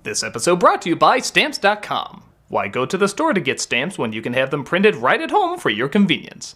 This episode brought to you by Stamps.com. Why go to the store to get stamps when you can have them printed right at home for your convenience?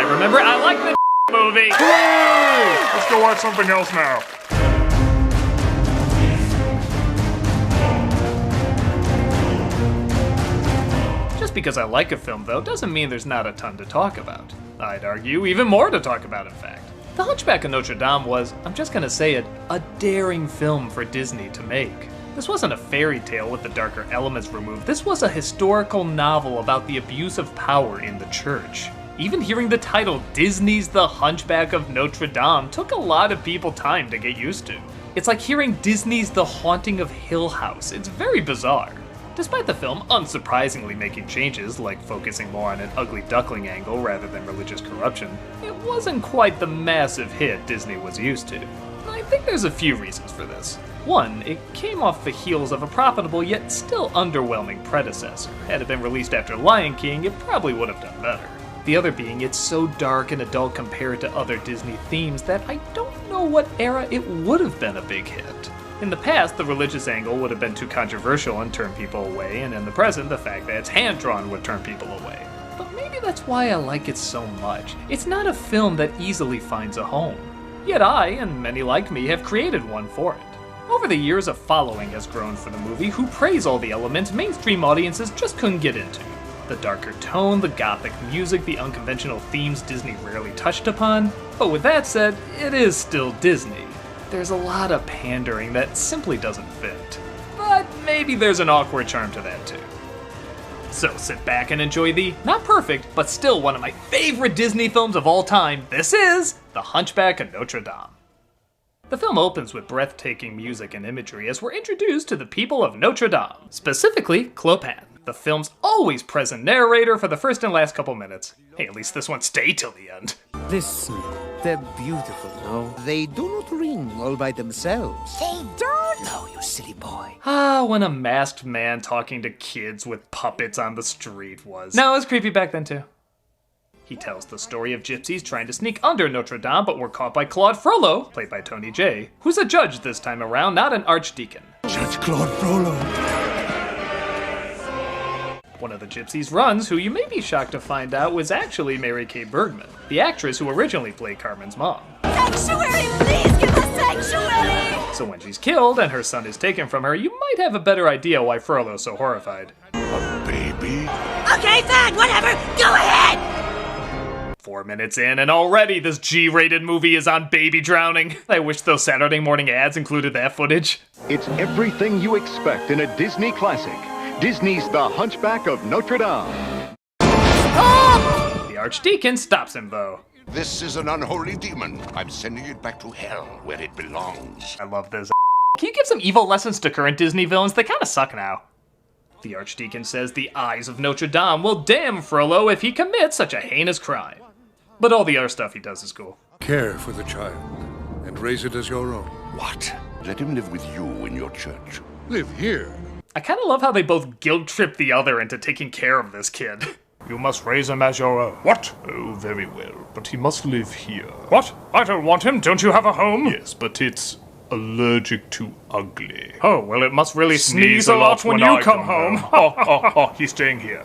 Remember, I like the movie! Hooray! Let's go watch something else now. Just because I like a film, though, doesn't mean there's not a ton to talk about. I'd argue even more to talk about, in fact. The Hunchback of Notre Dame was, I'm just gonna say it, a daring film for Disney to make. This wasn't a fairy tale with the darker elements removed. This was a historical novel about the abuse of power in the church. Even hearing the title, Disney's The Hunchback of Notre Dame, took a lot of people time to get used to. It's like hearing Disney's The Haunting of Hill House. It's very bizarre. Despite the film unsurprisingly making changes, like focusing more on an ugly duckling angle rather than religious corruption, it wasn't quite the massive hit Disney was used to. I think there's a few reasons for this. One, it came off the heels of a profitable yet still underwhelming predecessor. Had it been released after Lion King, it probably would have done better. The other being, it's so dark and adult compared to other Disney themes that I don't know what era it would have been a big hit. In the past, the religious angle would have been too controversial and turn people away, and in the present, the fact that it's hand-drawn would turn people away. But maybe that's why I like it so much. It's not a film that easily finds a home. Yet I, and many like me, have created one for it. Over the years, a following has grown for the movie who praise all the elements mainstream audiences just couldn't get into. The darker tone, the gothic music, the unconventional themes Disney rarely touched upon. But with that said, it is still Disney. There's a lot of pandering that simply doesn't fit. But maybe there's an awkward charm to that too. So sit back and enjoy the, not perfect, but still one of my favorite Disney films of all time. This is The Hunchback of Notre Dame. The film opens with breathtaking music and imagery as we're introduced to the people of Notre Dame, specifically Clopin, the film's always present narrator for the first and last couple minutes. Hey, at least this one stayed till the end. Listen, they're beautiful, no? They do not ring all by themselves. They don't? No, you silly boy. When a masked man talking to kids with puppets on the street was. No, it was creepy back then too. He tells the story of gypsies trying to sneak under Notre Dame but were caught by Claude Frollo, played by Tony Jay, who's a judge this time around, not an archdeacon. Judge Claude Frollo. One of the gypsies runs, who you may be shocked to find out was actually Mary Kay Bergman, the actress who originally played Carmen's mom. Sanctuary, please give us sanctuary! So when she's killed and her son is taken from her, you might have a better idea why Frollo's so horrified. A baby? Okay, fine, whatever, go ahead! 4 minutes in, and already this G-rated movie is on baby drowning. I wish those Saturday morning ads included that footage. It's everything you expect in a Disney classic. Disney's The Hunchback of Notre Dame. The archdeacon stops him, though. This is an unholy demon. I'm sending it back to hell, where it belongs. I love this. Can you give some evil lessons to current Disney villains? They kinda suck now. The archdeacon says the eyes of Notre Dame will damn Frollo if he commits such a heinous crime. But all the other stuff he does is cool. Care for the child, and raise it as your own. What? Let him live with you in your church. Live here. I kind of love how they both guilt-trip the other into taking care of this kid. You must raise him as your own. What? Oh, very well, but he must live here. What? I don't want him. Don't you have a home? Yes, but it's allergic to ugly. Oh, well, it must really sneeze a lot when you come home. He's staying here.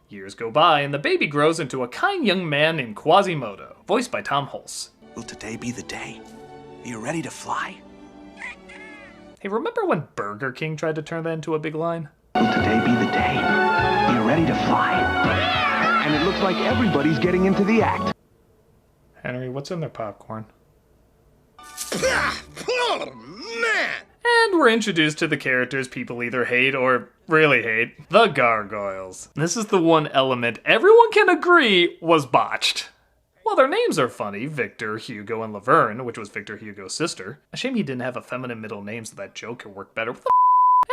Years go by, and the baby grows into a kind young man named Quasimodo, voiced by Tom Hulce. Will today be the day? Are you ready to fly? Hey, remember when Burger King tried to turn that into a big line? Will today be the day? Are you ready to fly? And it looks like everybody's getting into the act. Henry, what's in their popcorn? Oh, man! And we're introduced to the characters people either hate or really hate, the gargoyles. This is the one element everyone can agree was botched. Well, their names are funny, Victor, Hugo, and Laverne, which was Victor Hugo's sister. A shame he didn't have a feminine middle name so that joke could work better. What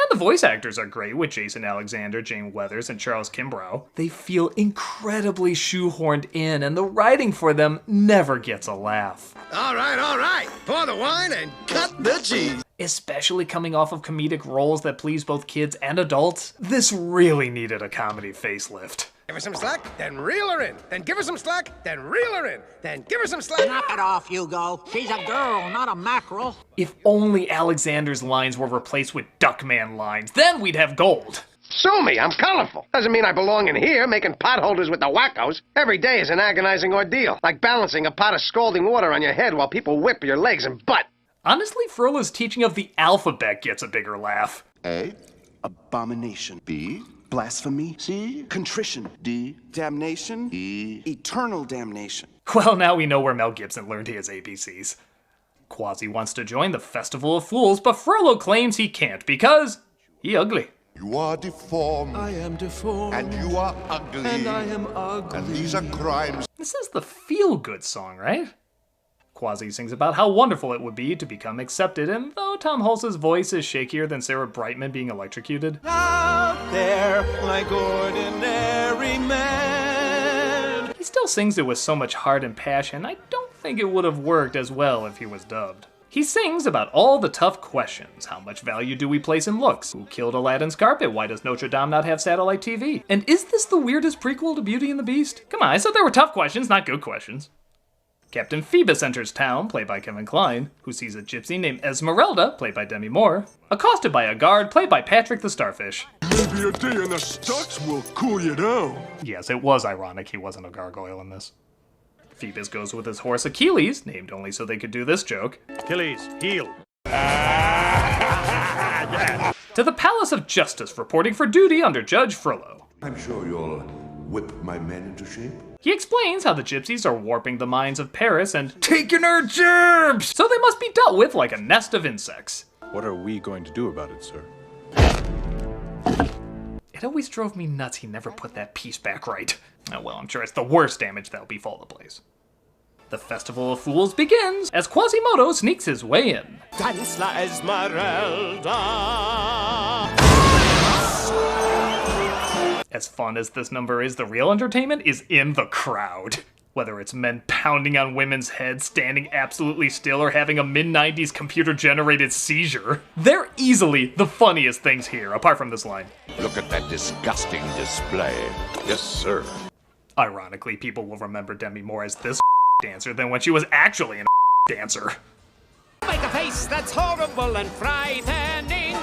the And the voice actors are great with Jason Alexander, Jane Weathers, and Charles Kimbrough. They feel incredibly shoehorned in, and the writing for them never gets a laugh. All right. Pour the wine and cut the cheese. Especially coming off of comedic roles that please both kids and adults, this really needed a comedy facelift. Give her some slack, then reel her in. Then give her some slack, then reel her in. Then give her some slack. Knock it off, Hugo. She's a girl, not a mackerel. If only Alexander's lines were replaced with Duckman lines, then we'd have gold. Sue me, I'm colorful. Doesn't mean I belong in here making potholders with the wackos. Every day is an agonizing ordeal, like balancing a pot of scalding water on your head while people whip your legs and butt. Honestly, Furlow's teaching of the alphabet gets a bigger laugh. A. Abomination. B. Blasphemy. C. Contrition. D. Damnation. E. Eternal damnation. Well, now we know where Mel Gibson learned his ABCs. Quasi wants to join the Festival of Fools, but Furlow claims he can't because he ugly. You are deformed. I am deformed. And you are ugly. And I am ugly. And these are crimes. This is the feel-good song, right? Quasi sings about how wonderful it would be to become accepted, and though Tom Hulce's voice is shakier than Sarah Brightman being electrocuted, Out there, like ordinary man. He still sings it with so much heart and passion, I don't think it would have worked as well if he was dubbed. He sings about all the tough questions. How much value do we place in looks? Who killed Aladdin's carpet? Why does Notre Dame not have satellite TV? And is this the weirdest prequel to Beauty and the Beast? Come on, I said there were tough questions, not good questions. Captain Phoebus enters town, played by Kevin Kline, who sees a gypsy named Esmeralda, played by Demi Moore, accosted by a guard, played by Patrick the Starfish. Maybe a day in the stocks will cool you down. Yes, it was ironic he wasn't a gargoyle in this. Phoebus goes with his horse Achilles, named only so they could do this joke. Achilles, heel. To the Palace of Justice, reporting for duty under Judge Furlow. I'm sure you'll whip my men into shape. He explains how the gypsies are warping the minds of Paris and taking our gerbs, so they must be dealt with like a nest of insects. What are we going to do about it, sir? It always drove me nuts he never put that piece back right. Oh well, I'm sure it's the worst damage that'll befall the place. The Festival of Fools begins as Quasimodo sneaks his way in. Dance la Esmeralda. As fun as this number is, the real entertainment is in the crowd. Whether it's men pounding on women's heads, standing absolutely still, or having a mid-90s computer-generated seizure. They're easily the funniest things here, apart from this line. Look at that disgusting display. Yes, sir. Ironically, people will remember Demi Moore as this dancer than when she was actually an dancer. Make a face that's horrible and frightening.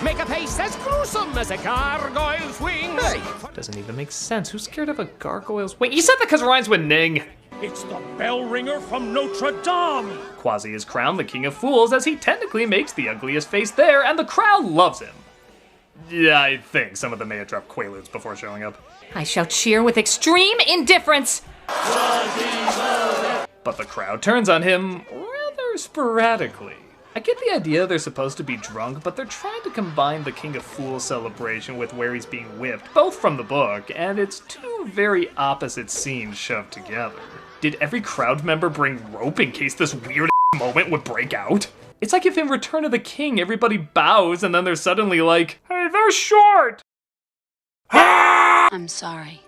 Make a face as gruesome as a gargoyle's wing. Hey. Doesn't even make sense. Who's scared of a gargoyle's wing? You said that because it rhymes with Ning. It's the bell ringer from Notre Dame. Quasi is crowned the King of Fools as he technically makes the ugliest face there, and the crowd loves him. Yeah, I think some of them may have dropped Quaaludes before showing up. I shall cheer with extreme indifference. But the crowd turns on him rather sporadically. I get the idea they're supposed to be drunk, but they're trying to combine the King of Fools celebration with where he's being whipped, both from the book, and it's two very opposite scenes shoved together. Did every crowd member bring rope in case this weird moment would break out? It's like if in Return of the King everybody bows and then they're suddenly like, hey, they're short! I'm sorry.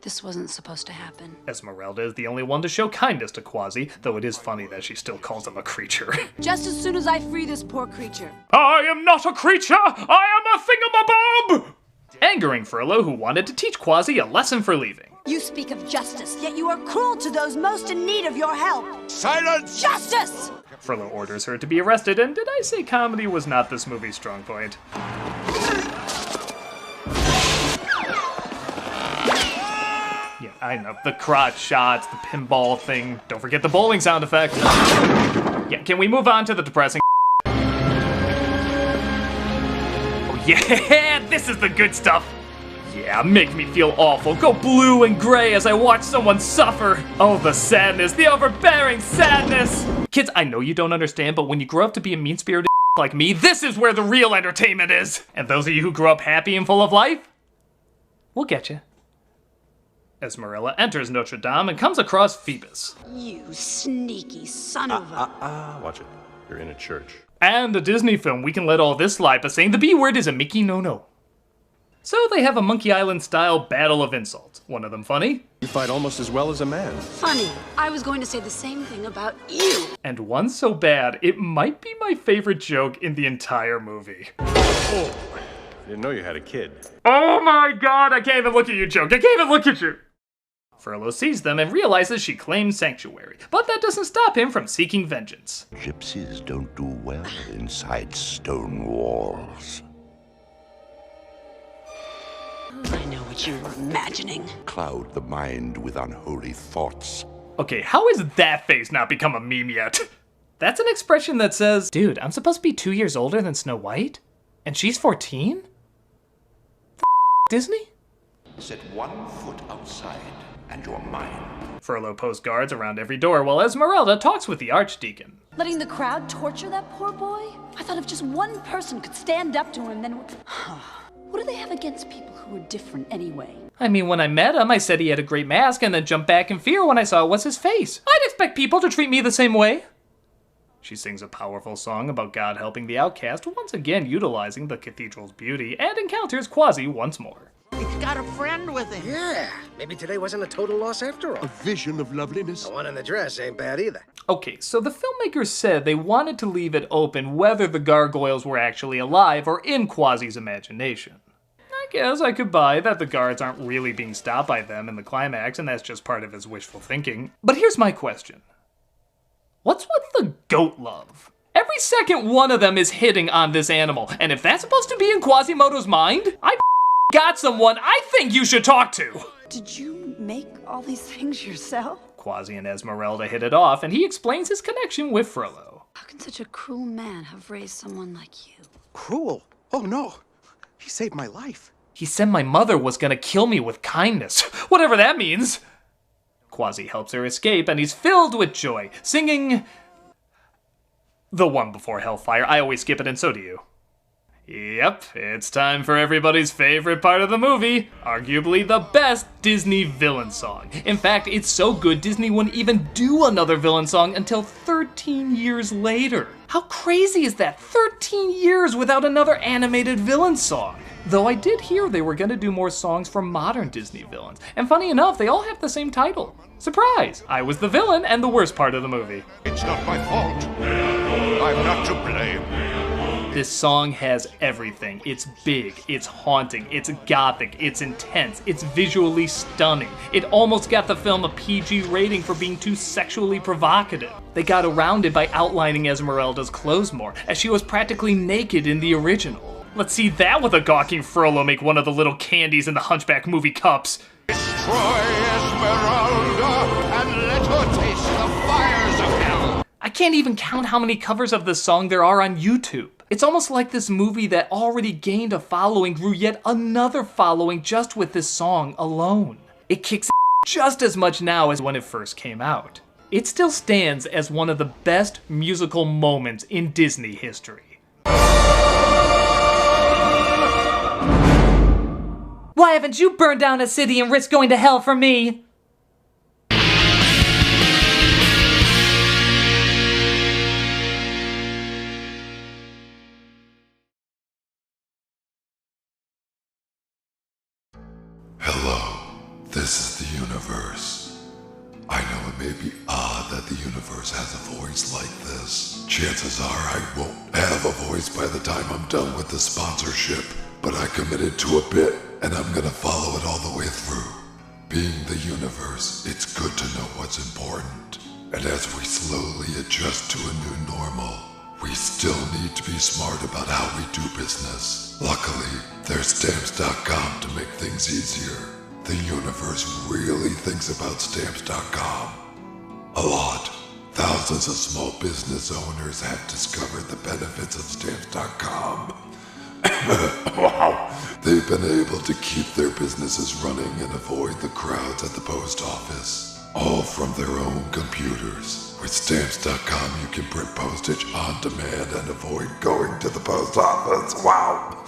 This wasn't supposed to happen. Esmeralda is the only one to show kindness to Quasi, though it is funny that she still calls him a creature. Just as soon as I free this poor creature. I am not a creature! I am a thingamabob! Angering Furlow, who wanted to teach Quasi a lesson for leaving. You speak of justice, yet you are cruel to those most in need of your help. Silence! Justice! Furlow orders her to be arrested, and did I say comedy was not this movie's strong point? Yeah, I know. The crotch shots, the pinball thing. Don't forget the bowling sound effect. Yeah, can we move on to the depressing? Oh yeah, this is the good stuff. Yeah, make me feel awful. Go blue and gray as I watch someone suffer. Oh, the sadness, the overbearing sadness. Kids, I know you don't understand, but when you grow up to be a mean-spirited like me, this is where the real entertainment is! And those of you who grew up happy and full of life, we'll get you. Esmeralda enters Notre Dame and comes across Phoebus. You sneaky son of a... Watch it. You're in a church. And a Disney film, we can let all this slide by saying the B word is a Mickey no-no. So they have a Monkey Island-style battle of insults. One of them funny. You fight almost as well as a man. Funny. I was going to say the same thing about you. And one so bad, it might be my favorite joke in the entire movie. Oh, I didn't know you had a kid. Oh my god, I can't even look at you, joke. I can't even look at you. Furlough sees them and realizes she claimed sanctuary, but that doesn't stop him from seeking vengeance. Gypsies don't do well inside stone walls. I know what you're imagining. Cloud the mind with unholy thoughts. Okay, how is that face not become a meme yet? That's an expression that says, dude, I'm supposed to be 2 years older than Snow White? And she's 14? Disney? Set 1 foot outside, and you're mine. Furlough posts guards around every door while Esmeralda talks with the Archdeacon. Letting the crowd torture that poor boy? I thought if just one person could stand up to him, then... What do they have against people who are different anyway? I mean, when I met him, I said he had a great mask and then jumped back in fear when I saw it was his face. I'd expect people to treat me the same way. She sings a powerful song about God helping the outcast, once again utilizing the cathedral's beauty, and encounters Quasi once more. He's got a friend with him. Yeah, maybe today wasn't a total loss after all. A vision of loveliness. The one in the dress ain't bad either. Okay, so the filmmakers said they wanted to leave it open whether the gargoyles were actually alive or in Quasi's imagination. I guess I could buy that the guards aren't really being stopped by them in the climax, and that's just part of his wishful thinking. But here's my question. What's with the goat love? Every second one of them is hitting on this animal, and if that's supposed to be in Quasimodo's mind, I got someone I think you should talk to. Did you make all these things yourself? Quasi and Esmeralda hit it off, and he explains his connection with Furlough. How can such a cruel man have raised someone like you? Cruel? Oh no. He saved my life. He said my mother was gonna kill me with kindness, whatever that means. Quasi helps her escape, and he's filled with joy, singing the one before Hellfire. I always skip it, and so do you. Yep, it's time for everybody's favorite part of the movie, arguably the best Disney villain song. In fact, it's so good Disney wouldn't even do another villain song until 13 years later. How crazy is that? 13 years without another animated villain song. Though I did hear they were gonna do more songs from modern Disney villains, and funny enough, they all have the same title. Surprise! I was the villain and the worst part of the movie. It's not my fault. I'm not to blame. This song has everything. It's big, it's haunting, it's gothic, it's intense, it's visually stunning. It almost got the film a PG rating for being too sexually provocative. They got around it by outlining Esmeralda's clothes more, as she was practically naked in the original. Let's see that with a gawking Furlough make one of the little candies in the Hunchback movie cups. Destroy Esmeralda and let her taste the fires of hell. I can't even count how many covers of this song there are on YouTube. It's almost like this movie that already gained a following grew yet another following just with this song alone. It kicks just as much now as when it first came out. It still stands as one of the best musical moments in Disney history. Why haven't you burned down a city and risked going to hell for me? Hello, this is the universe. I know it may be odd that the universe has a voice like this. Chances are I won't have a voice by the time I'm done with the sponsorship, but I committed to a bit and I'm gonna follow it all the way through. Being the universe, it's good to know what's important. And as we slowly adjust to a new normal, we still need to be smart about how we do business. Luckily, there's Stamps.com to make things easier. The universe really thinks about Stamps.com. A lot. Thousands of small business owners have discovered the benefits of Stamps.com. Wow. They've been able to keep their businesses running and avoid the crowds at the post office. all from their own computers. With Stamps.com, you can print postage on demand and avoid going to the post office. Wow!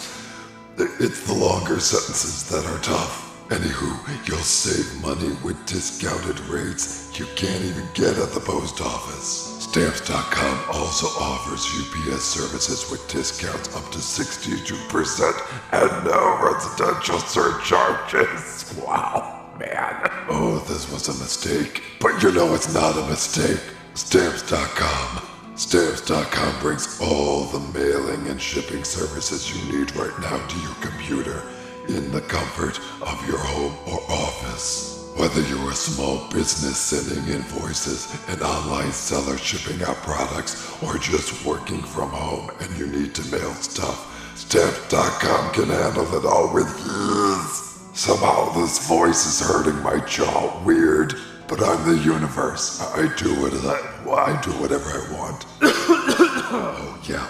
It's the longer sentences that are tough. Anywho, you'll save money with discounted rates you can't even get at the post office. Stamps.com also offers UPS services with discounts up to 62% and no residential surcharges. Wow, man. Oh, this was a mistake. But you know it's not a mistake. Stamps.com. Stamps.com brings all the mailing and shipping services you need right now to your computer in the comfort of your home or office. Whether you're a small business sending invoices, an online seller shipping out products, or just working from home and you need to mail stuff, Stamps.com can handle it all with ease. Somehow this voice is hurting my jaw weird, but I'm the universe. I do whatever I want. Oh yeah,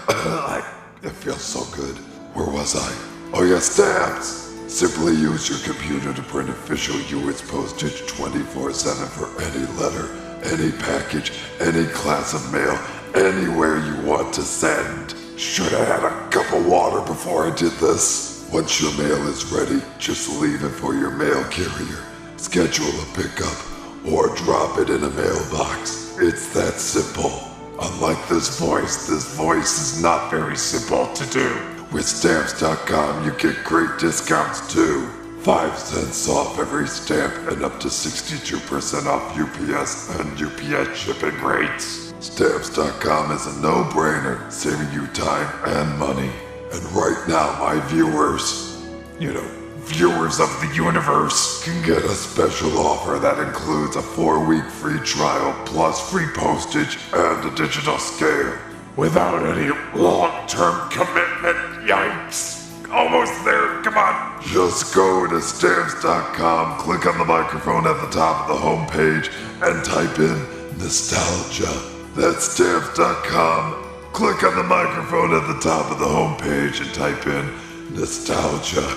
it feels so good. Where was I? Oh yeah, Stamps! Simply use your computer to print official U.S. postage 24/7 for any letter, any package, any class of mail, anywhere you want to send. Should have had a cup of water before I did this. Once your mail is ready, just leave it for your mail carrier. Schedule a pickup or drop it in a mailbox. It's that simple. Unlike this voice is not very simple to do. With Stamps.com, you get great discounts too. 5 cents off every stamp and up to 62% off UPS and UPS shipping rates. Stamps.com is a no-brainer, saving you time and money. And right now, my viewers, viewers of the universe, can get a special offer that includes a 4-week free trial plus free postage and a digital scale. Without any long-term commitment. Yikes. Almost there. Come on. Just go to Stamps.com, click on the microphone at the top of the homepage, and type in Nostalgia. That's Stamps.com. Click on the microphone at the top of the homepage and type in Nostalgia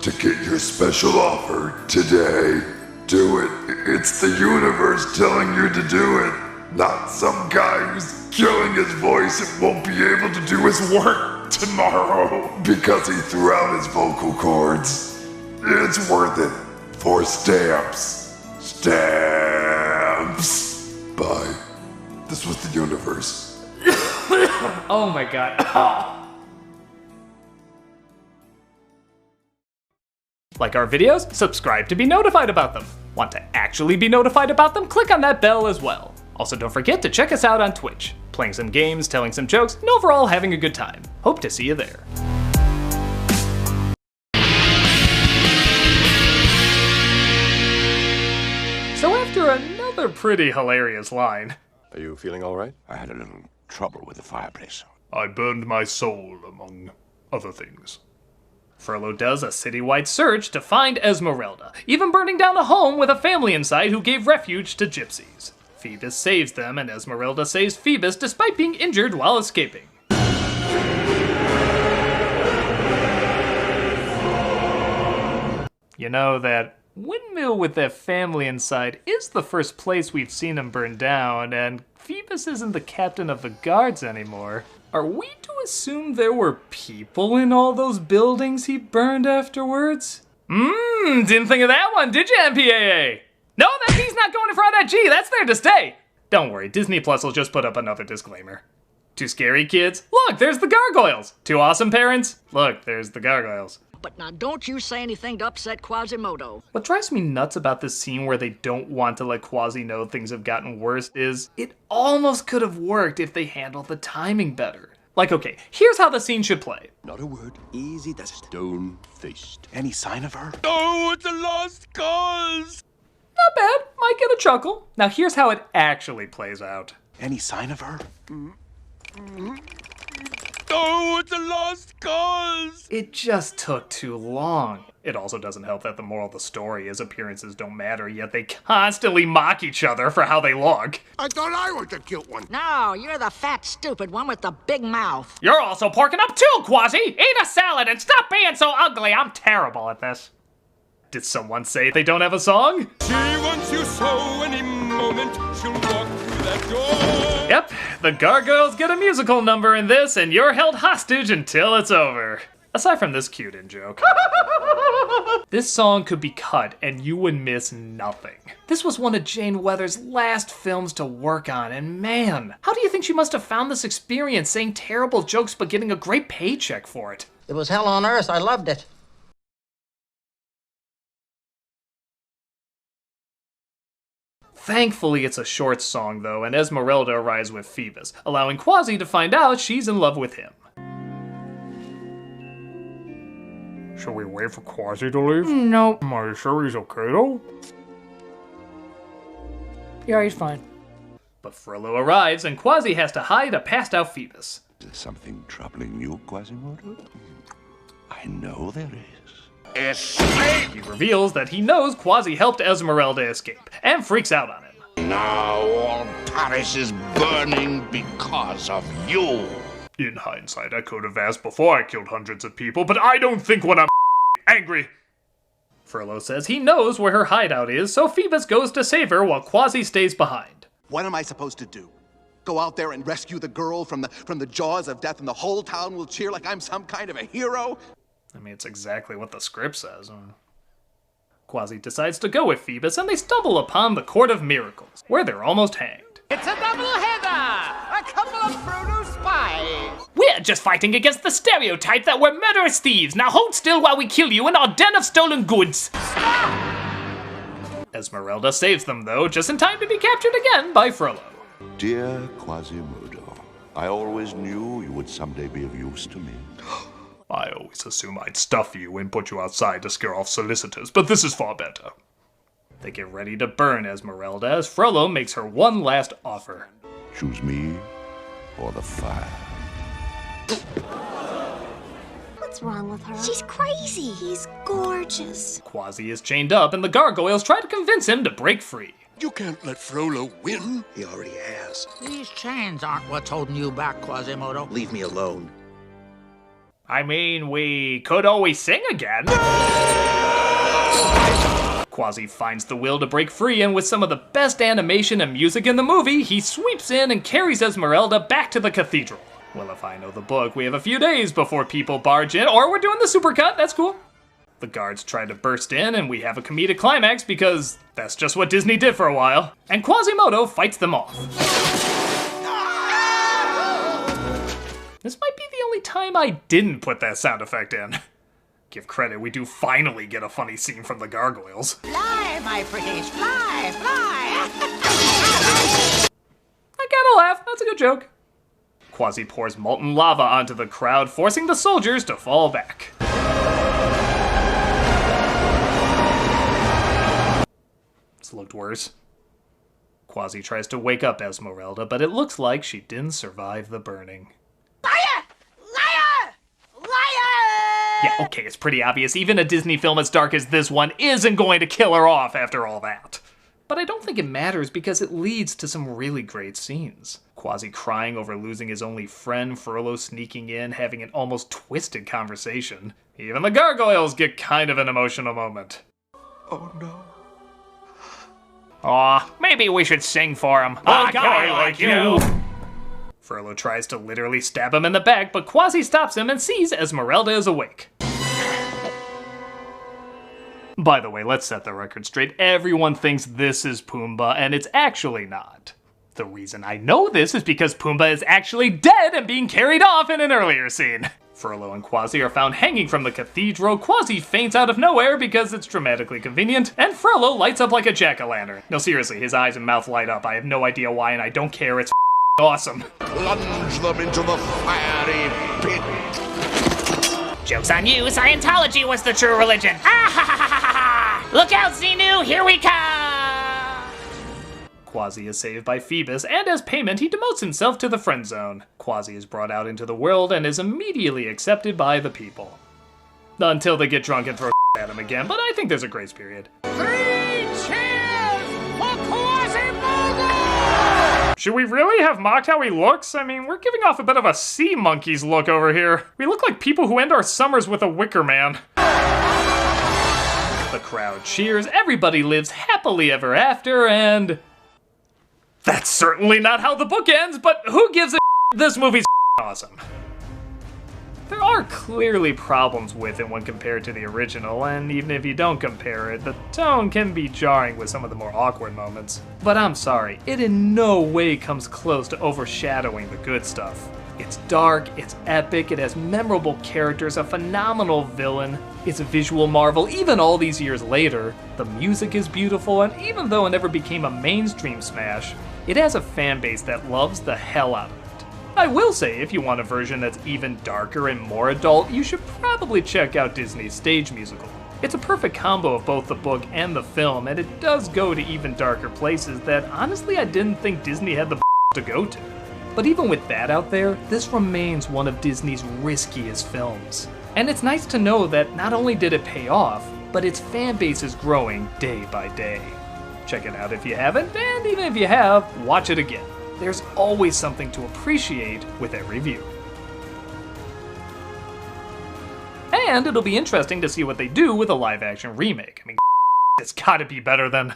to get your special offer today. Do it. It's the universe telling you to do it. Not some guy who's killing his voice and won't be able to do his work tomorrow because he threw out his vocal cords. It's worth it for Stamps. Stamps. Bye. This was the universe. Oh my god. Like our videos? Subscribe to be notified about them. Want to actually be notified about them? Click on that bell as well. Also, don't forget to check us out on Twitch, playing some games, telling some jokes, and overall having a good time. Hope to see you there. So after another pretty hilarious line... Are you feeling all right? I had a little trouble with the fireplace. I burned my soul, among other things. Furlough does a citywide search to find Esmeralda, even burning down a home with a family inside who gave refuge to gypsies. Phoebus saves them, and Esmeralda saves Phoebus despite being injured while escaping. You know, that windmill with that family inside is the first place we've seen him burn down, and Phoebus isn't the captain of the guards anymore. Are we to assume there were people in all those buildings he burned afterwards? Didn't think of that one, did you, MPAA? No, that P's not going in front of that G, that's there to stay. Don't worry, Disney Plus will just put up another disclaimer. Too scary, kids? Look, there's the gargoyles. Too awesome, parents? Look, there's the gargoyles. But now don't you say anything to upset Quasimodo. What drives me nuts about this scene where they don't want to let Quasi know things have gotten worse is it almost could have worked if they handled the timing better. Like, okay, here's how the scene should play. Not a word. Easy does it. Stone-faced. Any sign of her? Oh, it's a lost cause! Not bad, might get a chuckle. Now here's how it actually plays out. Any sign of her? Oh, it's a lost cause! It just took too long. It also doesn't help that the moral of the story is appearances don't matter, yet they constantly mock each other for how they look. I thought I was the cute one. No, you're the fat, stupid one with the big mouth. You're also porking up too, Quasi! Eat a salad and stop being so ugly! I'm terrible at this. Did someone say they don't have a song? She wants you so any moment she'll walk through that door. Yep, the gargoyles get a musical number in this, and you're held hostage until it's over. Aside from this cute in-joke. This song could be cut and you would miss nothing. This was one of Jane Weather's last films to work on, and man, how do you think she must have found this experience saying terrible jokes but getting a great paycheck for it? It was hell on earth. I loved it. Thankfully, it's a short song though, and Esmeralda arrives with Phoebus, allowing Quasi to find out she's in love with him. Shall we wait for Quasi to leave? Nope. Am I sure he's okay though? Yeah, he's fine. But Frollo arrives and Quasi has to hide a passed out Phoebus. Is there something troubling you, Quasimodo? I know there is. Escape! He reveals that he knows Quasi helped Esmeralda escape, and freaks out on him. Now all Paris is burning because of you. In hindsight, I could have asked before I killed hundreds of people, but I don't think when I'm angry. Frollo says he knows where her hideout is, so Phoebus goes to save her while Quasi stays behind. What am I supposed to do? Go out there and rescue the girl from the jaws of death and the whole town will cheer like I'm some kind of a hero? I mean, it's exactly what the script says. Quasi decides to go with Phoebus, and they stumble upon the Court of Miracles, where they're almost hanged. It's a double-header! A couple of Frodo spies! We're just fighting against the stereotype that we're murderous thieves. Now hold still while we kill you in our den of stolen goods. Stop! Esmeralda saves them, though, just in time to be captured again by Frollo. Dear Quasimodo, I always knew you would someday be of use to me. I always assume I'd stuff you and put you outside to scare off solicitors, but this is far better. They get ready to burn Esmeralda as Frollo makes her one last offer. Choose me or the fire. What's wrong with her? She's crazy. He's gorgeous. Quasi is chained up and the gargoyles try to convince him to break free. You can't let Frollo win. He already has. These chains aren't what's holding you back, Quasimodo. Leave me alone. I mean, we could always sing again. Quasi finds the will to break free, and with some of the best animation and music in the movie, he sweeps in and carries Esmeralda back to the cathedral. Well, if I know the book, we have a few days before people barge in, or we're doing the supercut, that's cool. The guards try to burst in, and we have a comedic climax because that's just what Disney did for a while. And Quasimodo fights them off. This might be the only time I didn't put that sound effect in. Give credit, we do finally get a funny scene from the gargoyles. Fly, my pretties, fly, fly! I gotta laugh, that's a good joke. Quasi pours molten lava onto the crowd, forcing the soldiers to fall back. It's looked worse. Quasi tries to wake up Esmeralda, but it looks like she didn't survive the burning. Yeah, okay, it's pretty obvious. Even a Disney film as dark as this one isn't going to kill her off after all that. But I don't think it matters because it leads to some really great scenes. Quasi crying over losing his only friend, Frollo sneaking in, having an almost twisted conversation. Even the gargoyles get kind of an emotional moment. Oh no. Aw, maybe we should sing for him. A guy like you! Frollo tries to literally stab him in the back, but Quasi stops him and sees Esmeralda is awake. By the way, let's set the record straight. Everyone thinks this is Pumbaa, and it's actually not. The reason I know this is because Pumbaa is actually dead and being carried off in an earlier scene. Frollo and Quasi are found hanging from the cathedral. Quasi faints out of nowhere because it's dramatically convenient, and Frollo lights up like a jack-o'-lantern. No, seriously, his eyes and mouth light up. I have no idea why, and I don't care. It's awesome. Plunge them into the fiery pit. Joke's on you, Scientology was the true religion. Ah ha ha ha ha ha! Look out, Xenu, here we come! Quasi is saved by Phoebus, and as payment, he demotes himself to the friend zone. Quasi is brought out into the world and is immediately accepted by the people. Until they get drunk and throw at him again, but I think there's a grace period. 3 cheers for Quasimodo! Should we really have mocked how he looks? I mean, we're giving off a bit of a sea monkey's look over here. We look like people who end our summers with a wicker man. The crowd cheers, everybody lives happily ever after, and That's certainly not how the book ends, but who gives a this movie's awesome. There are clearly problems with it when compared to the original, and even if you don't compare it, the tone can be jarring with some of the more awkward moments. But I'm sorry, it in no way comes close to overshadowing the good stuff. It's dark, it's epic, it has memorable characters, a phenomenal villain, it's a visual marvel even all these years later, the music is beautiful, and even though it never became a mainstream smash, it has a fan base that loves the hell out of it. I will say, if you want a version that's even darker and more adult, you should probably check out Disney's stage musical. It's a perfect combo of both the book and the film, and it does go to even darker places that honestly I didn't think Disney had the to go to. But even with that out there, this remains one of Disney's riskiest films. And it's nice to know that not only did it pay off, but its fan base is growing day by day. Check it out if you haven't, and even if you have, watch it again. There's always something to appreciate with every view. And it'll be interesting to see what they do with a live-action remake. I mean, it's gotta be better than...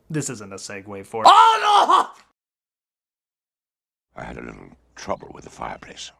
This isn't a segue for... Oh no! I had a little trouble with the fireplace.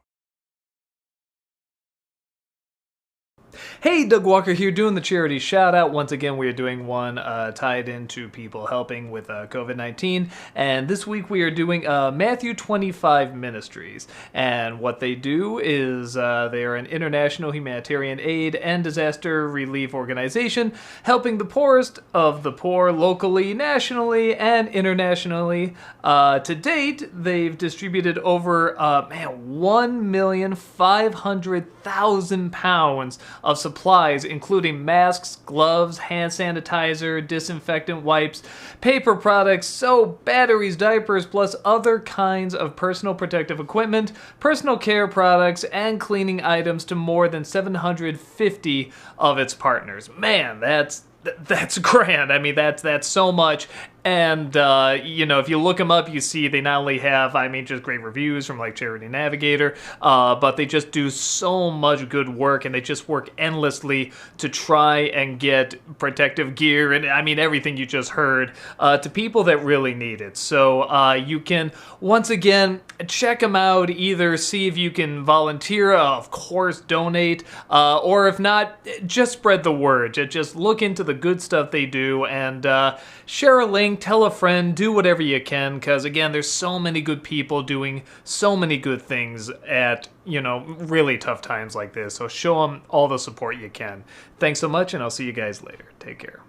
Hey, Doug Walker here doing the charity shout out. Once again, we are doing one tied into people helping with COVID-19. And this week we are doing Matthew 25 Ministries. And what they do is they are an international humanitarian aid and disaster relief organization helping the poorest of the poor locally, nationally, and internationally. To date, they've distributed over 1,500,000 pounds of supplies, including masks, gloves, hand sanitizer, disinfectant wipes, paper products, soap, batteries, diapers, plus other kinds of personal protective equipment, personal care products, and cleaning items to more than 750 of its partners. Man, that's grand. I mean, that's so much. And, you know, if you look them up, you see they not only have, just great reviews from, like, Charity Navigator, but they just do so much good work, and they just work endlessly to try and get protective gear and, everything you just heard to people that really need it. So you can, once again, check them out. Either see if you can volunteer, of course, donate, or if not, just spread the word. Just look into the good stuff they do and share a link. Tell a friend, do whatever you can, because again, there's so many good people doing so many good things at, really tough times like this. So show them all the support you can. Thanks so much, and I'll see you guys later. Take care.